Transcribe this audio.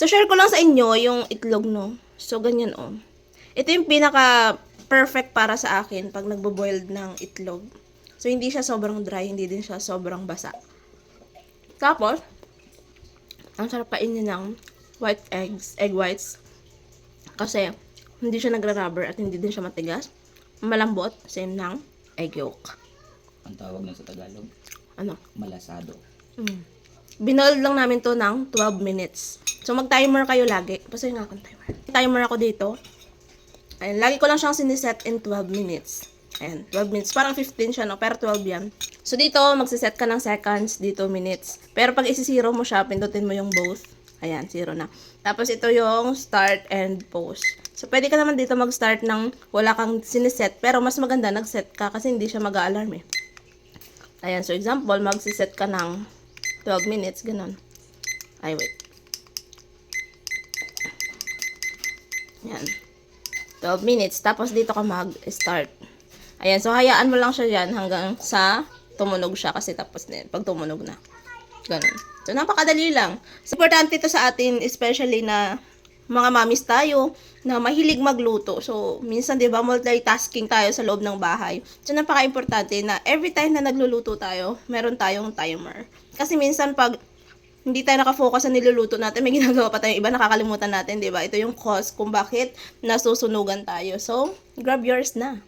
So, share ko lang sa inyo yung itlog, no? So, ganyan, oh. Ito yung pinaka-perfect para sa akin pag nagbo-boiled ng itlog. So, hindi siya sobrang dry, hindi din siya sobrang basa. Tapos, ang sarap kainin ng white eggs, egg whites. Kasi, hindi siya nagra-rubber at hindi din siya matigas. Malambot, same ng egg yolk. Ang tawag na sa Tagalog, Ano? malasado. Binoiled lang namin to ng 12 minutes. So, mag-timer kayo lagi. Pasayin nga akong timer. Timer ako dito. Ayan, lagi ko lang siyang siniset in 12 minutes. Ayan, 12 minutes. Parang 15 siya, no? Pero 12 yan. So, dito, magsiset ka ng seconds. Dito, minutes. Pero pag isi-zero mo siya, pindutin mo yung both. Ayan, 0 na. Tapos, ito yung start and pause. So, pwede ka naman dito mag-start ng wala kang siniset. Pero, mas maganda, nag-set ka kasi hindi siya mag-a-alarm eh. Ayan, so example, magsiset ka ng 12 minutes, ganun. Ay, wait. Ayan. 12 minutes. Tapos, dito ka mag-start. Ayan, so hayaan mo lang siya yan hanggang sa tumunog siya kasi tapos na yun, pag tumunog na. Ganun. So, napakadali lang. So, importante ito sa atin, especially na mga mamis tayo na mahilig magluto. So, minsan, di ba, multitasking tayo sa loob ng bahay. So, napaka-importante na every time na nagluluto tayo, meron tayong timer. Kasi minsan, pag hindi tayo nakafocus sa niluluto natin, may ginagawa pa tayong iba, nakakalimutan natin, di ba? Ito yung cause kung bakit nasusunugan tayo. So, grab yours na.